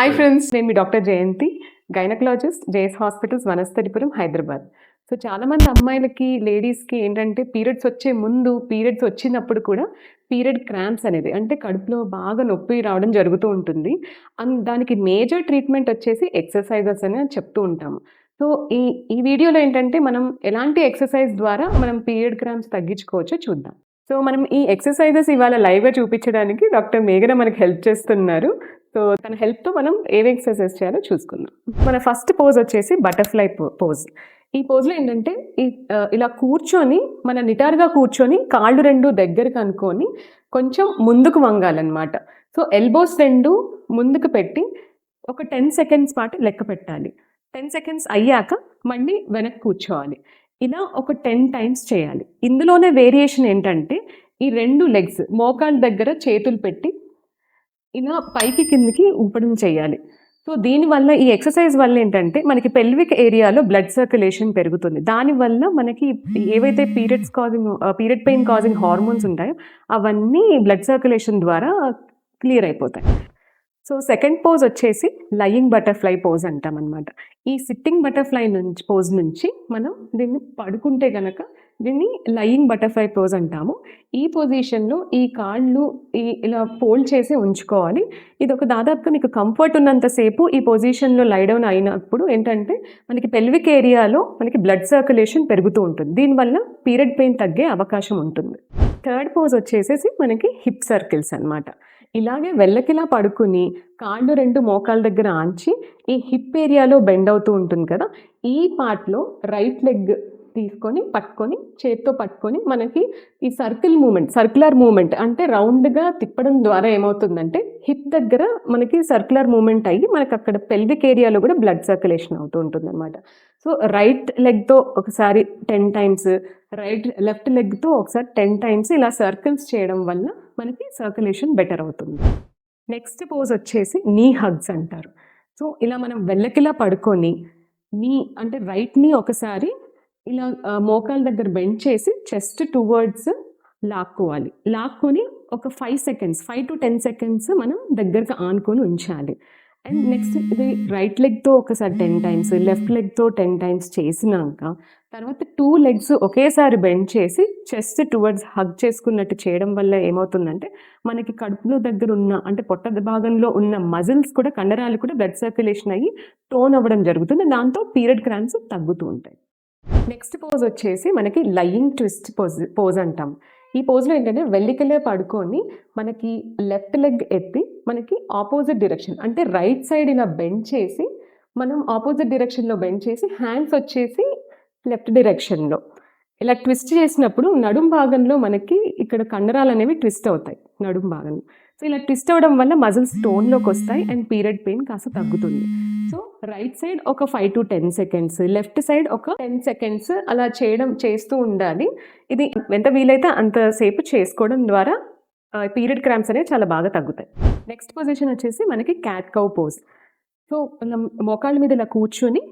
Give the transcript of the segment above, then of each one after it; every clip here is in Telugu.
హాయ్ ఫ్రెండ్స్, నేను మీ doctor Jayanthi, gynaecologist, JS hospitals, Vanasthalipuram, Hyderabad. So చాలామంది అమ్మాయిలకి, లేడీస్కి ఏంటంటే పీరియడ్స్ వచ్చే ముందు, పీరియడ్స్ వచ్చినప్పుడు కూడా పీరియడ్ క్రాంప్స్ అనేది అంటే కడుపులో బాగా నొప్పి రావడం జరుగుతూ ఉంటుంది. దానికి మేజర్ ట్రీట్మెంట్ వచ్చేసి ఎక్సర్సైజెస్ అని చెప్తూ ఉంటాము. సో ఈ ఈ వీడియోలో ఏంటంటే మనం ఎలాంటి ఎక్సర్సైజ్ ద్వారా మనం పీరియడ్ క్రాంప్స్ తగ్గించుకోవచ్చో చూద్దాం. సో మనం ఈ ఎక్సర్సైజెస్ ఇవాళ లైవ్గా చూపించడానికి డాక్టర్ మేఘన మనకి హెల్ప్ చేస్తున్నారు. సో తన హెల్ప్తో మనం ఏవి ఎక్సర్సైజ్ చేయాలో చూసుకుందాం. మన ఫస్ట్ పోజ్ వచ్చేసి బటర్ఫ్లై పోజ్. ఈ పోజ్లో ఏంటంటే ఇలా కూర్చొని మన నిటారుగా కూర్చొని కాళ్ళు రెండు దగ్గరకు అనుకొని కొంచెం ముందుకు వంగాలన్నమాట. సో ఎల్బోస్ రెండు ముందుకు పెట్టి ఒక 10 సెకండ్స్ పాటు లెక్క పెట్టాలి. 10 సెకండ్స్ అయ్యాక మళ్ళీ వెనక్కి కూర్చోవాలి. ఇలా ఒక 10 టైమ్స్ చేయాలి. ఇందులోనే వేరియేషన్ ఏంటంటే ఈ రెండు లెగ్స్ మోకాళ్ళ దగ్గర చేతులు పెట్టి ఇలా పైకి కిందికి ఊపడం చేయాలి. సో దీనివల్ల ఈ ఎక్సర్సైజ్ వల్ల ఏంటంటే మనకి పెల్విక్ ఏరియాలో బ్లడ్ సర్క్యులేషన్ పెరుగుతుంది. దానివల్ల మనకి ఏవైతే పీరియడ్ పెయిన్ కాజింగ్ హార్మోన్స్ ఉంటాయో అవన్నీ బ్లడ్ సర్క్యులేషన్ ద్వారా క్లియర్ అయిపోతాయి. సో సెకండ్ పోజ్ వచ్చేసి లయింగ్ బటర్ఫ్లై పోజ్ అంటాం అనమాట. ఈ సిట్టింగ్ బటర్ఫ్లై పోజ్ నుంచి మనం దీన్ని పడుకుంటే కనుక దీన్ని లయింగ్ బటర్ఫ్లై పోజ్ అంటాము. ఈ పొజిషన్లో ఈ కాళ్ళు ఇలా ఫోల్డ్ చేసి ఉంచుకోవాలి. ఇది ఒక దాదాపుగా మీకు కంఫర్ట్ ఉన్నంతసేపు ఈ పొజిషన్లో లై డౌన్ అయినప్పుడు ఏంటంటే మనకి పెల్విక్ ఏరియాలో మనకి బ్లడ్ సర్క్యులేషన్ పెరుగుతూ ఉంటుంది. దీనివల్ల పీరియడ్ పెయిన్ తగ్గే అవకాశం ఉంటుంది. థర్డ్ పోజ్ వచ్చేసేసి మనకి హిప్ సర్కిల్స్ అనమాట. ఇలాగే వెళ్ళకిలా పడుకుని కాళ్ళు రెండు మోకాళ్ళ దగ్గర ఆంచి ఈ హిప్ ఏరియాలో బెండ్ అవుతూ ఉంటుంది కదా, ఈ పార్ట్లో రైట్ లెగ్ తీసుకొని పట్టుకొని చేత్తో పట్టుకొని మనకి ఈ సర్క్యులర్ మూమెంట్ అంటే రౌండ్గా తిప్పడం ద్వారా ఏమవుతుందంటే హిప్ దగ్గర మనకి సర్క్యులర్ మూమెంట్ అయ్యి మనకి అక్కడ పెల్విక్ ఏరియాలో కూడా బ్లడ్ సర్క్యులేషన్ అవుతూ ఉంటుంది అనమాట. సో రైట్ లెగ్తో ఒకసారి 10 టైమ్స్, లెఫ్ట్ లెగ్తో ఒకసారి 10 టైమ్స్ ఇలా సర్కిల్స్ చేయడం వల్ల మనకి సర్క్యులేషన్ బెటర్ అవుతుంది. నెక్స్ట్ పోజ్ వచ్చేసి నీ హగ్స్ అంటారు. సో ఇలా మనం వెళ్ళకిలా పడుకొని అంటే రైట్ నీ ఒకసారి ఇలా మోకాళ్ళ దగ్గర బెండ్ చేసి చెస్ట్ టువర్డ్స్ లాక్కొని ఒక 5 to 10 సెకండ్స్ మనం దగ్గరకు ఆనుకొని ఉంచాలి. అండ్ నెక్స్ట్ ఇది రైట్ లెగ్తో ఒకసారి 10 టైమ్స్, లెఫ్ట్ లెగ్తో 10 టైమ్స్ చేసినాక తర్వాత 2 లెగ్స్ ఒకేసారి బెండ్ చేసి చెస్ట్ టువర్డ్స్ హగ్ చేసుకున్నట్టు చేయడం వల్ల ఏమవుతుందంటే మనకి కడుపులో దగ్గర ఉన్న అంటే పొట్ట భాగంలో ఉన్న మజిల్స్ కూడా, కండరాలు కూడా బ్లడ్ సర్క్యులేషన్ అయ్యి టోన్ అవ్వడం జరుగుతుంది. దాంతో పీరియడ్ క్రాంప్స్ తగ్గుతూ ఉంటాయి. నెక్స్ట్ పోజ్ వచ్చేసి మనకి లయింగ్ ట్విస్ట్ పోజ్ అంటాం. ఈ పోజ్లో ఏంటంటే వెళ్ళికలే పడుకొని మనకి లెఫ్ట్ లెగ్ ఎత్తి మనకి ఆపోజిట్ డైరెక్షన్ అంటే రైట్ సైడ్ ఇలా బెండ్ చేసి మనం ఆపోజిట్ డైరెక్షన్లో బెండ్ చేసి హ్యాండ్స్ వచ్చేసి లెఫ్ట్ డైరెక్షన్లో ఇలా ట్విస్ట్ చేసినప్పుడు నడుం భాగంలో మనకి ఇక్కడ కండరాలు అనేవి ట్విస్ట్ అవుతాయి నడుం భాగంలో. సో ఇలా ట్విస్ట్ అవ్వడం వల్ల మజిల్స్ టోన్లోకి వస్తాయి అండ్ పీరియడ్ పెయిన్ కాస్త తగ్గుతుంది. సో రైట్ సైడ్ ఒక 5 to 10 సెకండ్స్, లెఫ్ట్ సైడ్ ఒక 10 సెకండ్స్ అలా చేస్తూ ఉండాలి. ఇది ఎంత వీలైతే అంతసేపు చేసుకోవడం ద్వారా పీరియడ్ క్రాంప్స్ అనేవి చాలా బాగా తగ్గుతాయి. నెక్స్ట్ పొజిషన్ వచ్చేసి మనకి క్యాట్ కౌ పోజ్. సో మనం మోకాళ్ళ మీద ఇలా కూర్చొని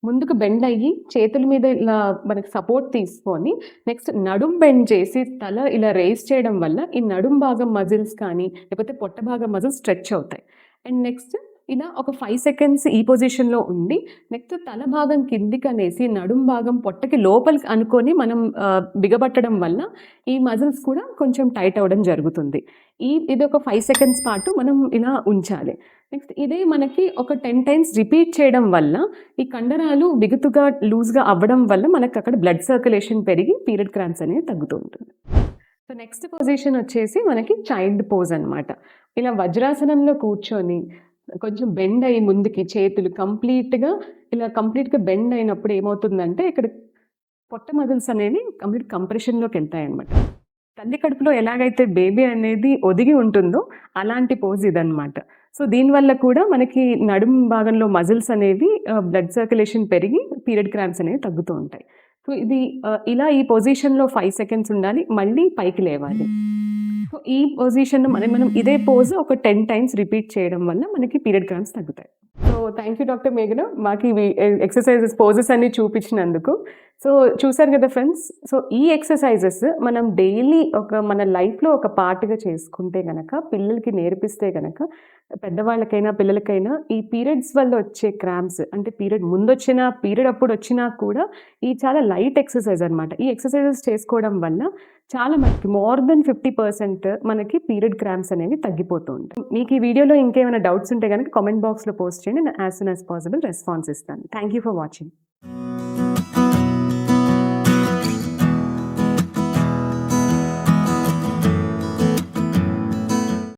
ముందుకు బెండ్ అయ్యి చేతుల మీద ఇలా మనకి సపోర్ట్ తీసుకొని నెక్స్ట్ నడుం బెండ్ చేసి తల ఇలా రేస్ చేయడం వల్ల ఈ నడుం భాగం మజిల్స్ కానీ లేకపోతే పొట్ట భాగం మజిల్స్ స్ట్రెచ్ అవుతాయి. అండ్ నెక్స్ట్ ఇలా ఒక 5 సెకండ్స్ ఈ పొజిషన్లో ఉండి నెక్స్ట్ తల భాగం కిందికి అనేసి నడుం భాగం పొట్టకి లోపలికి అనుకొని మనం బిగబట్టడం వల్ల ఈ మజిల్స్ కూడా కొంచెం టైట్ అవ్వడం జరుగుతుంది. ఇది ఒక 5 సెకండ్స్ పాటు మనం ఇలా ఉంచాలి. నెక్స్ట్ ఇదే మనకి ఒక 10 టైమ్స్ రిపీట్ చేయడం వల్ల ఈ కండరాలు బిగుతుగా లూజ్గా అవ్వడం వల్ల మనకు అక్కడ బ్లడ్ సర్క్యులేషన్ పెరిగి పీరియడ్ క్రాంప్స్ అనేవి తగ్గుతూ ఉంటుంది. సో నెక్స్ట్ పొజిషన్ వచ్చేసి మనకి చైల్డ్ పోజ్ అనమాట. ఇలా వజ్రాసనంలో కూర్చొని కొంచెం బెండ్ అయ్యి ముందుకి చేతులు కంప్లీట్గా బెండ్ అయినప్పుడు ఏమవుతుందంటే ఇక్కడ పొట్ట మజిల్స్ అనేవి కంప్లీట్ కంప్రెషన్లోకి వెళ్తాయి అనమాట. తల్లి కడుపులో ఎలాగైతే బేబీ అనేది ఒదిగి ఉంటుందో అలాంటి పోజ్ ఇదనమాట. సో దీనివల్ల కూడా మనకి నడుం భాగంలో మజిల్స్ అనేవి బ్లడ్ సర్క్యులేషన్ పెరిగి పీరియడ్ క్రాంప్స్ అనేవి తగ్గుతూ ఉంటాయి. సో ఇది ఇలా ఈ పొజిషన్లో 5 సెకండ్స్ ఉండాలి, మళ్ళీ పైకి లేవాలి. సో ఈ పొజిషన్లో మనం ఇదే పోజ్ ఒక 10 టైమ్స్ రిపీట్ చేయడం వల్ల మనకి పీరియడ్ క్రాంప్స్ తగ్గుతాయి. సో థ్యాంక్ యూ డాక్టర్ మేఘన, మాకు ఇవి ఎక్సర్సైజెస్ పోజెస్ అన్ని చూపించినందుకు. సో చూసారు కదా ఫ్రెండ్స్. సో ఈ ఎక్సర్‌సైజెస్ మనం డైలీ మన లైఫ్‌లో ఒక పార్ట్‌గా చేసుకుంటే గనక, పిల్లలకి నేర్పిస్తే గనక, పెద్దవాళ్ళకైనా, పిల్లలకైనా ఈ పీరియడ్స్ వల్ల వచ్చే క్రాంప్స్ అంటే పీరియడ్ ముందొచ్చినా, పీరియడ్ అప్పుడొచ్చినా కూడా ఈ చాలా లైట్ ఎక్సర్‌సైజ్ అనమాట. ఈ ఎక్సర్‌సైజెస్ చేసుకోవడం వల్ల చాలా మటికి మోర్ దెన్ 50% మనకి పీరియడ్ క్రాంప్స్ అనేవి తగ్గిపోతూ ఉంటాయి. మీకు ఈ వీడియోలో ఇంకేమైనా డౌట్స్ ఉంటే గనక కామెంట్ బాక్స్‌లో పోస్ట్ చేయండి. నేను as soon as possible response ఇస్తాను. Thank you for watching.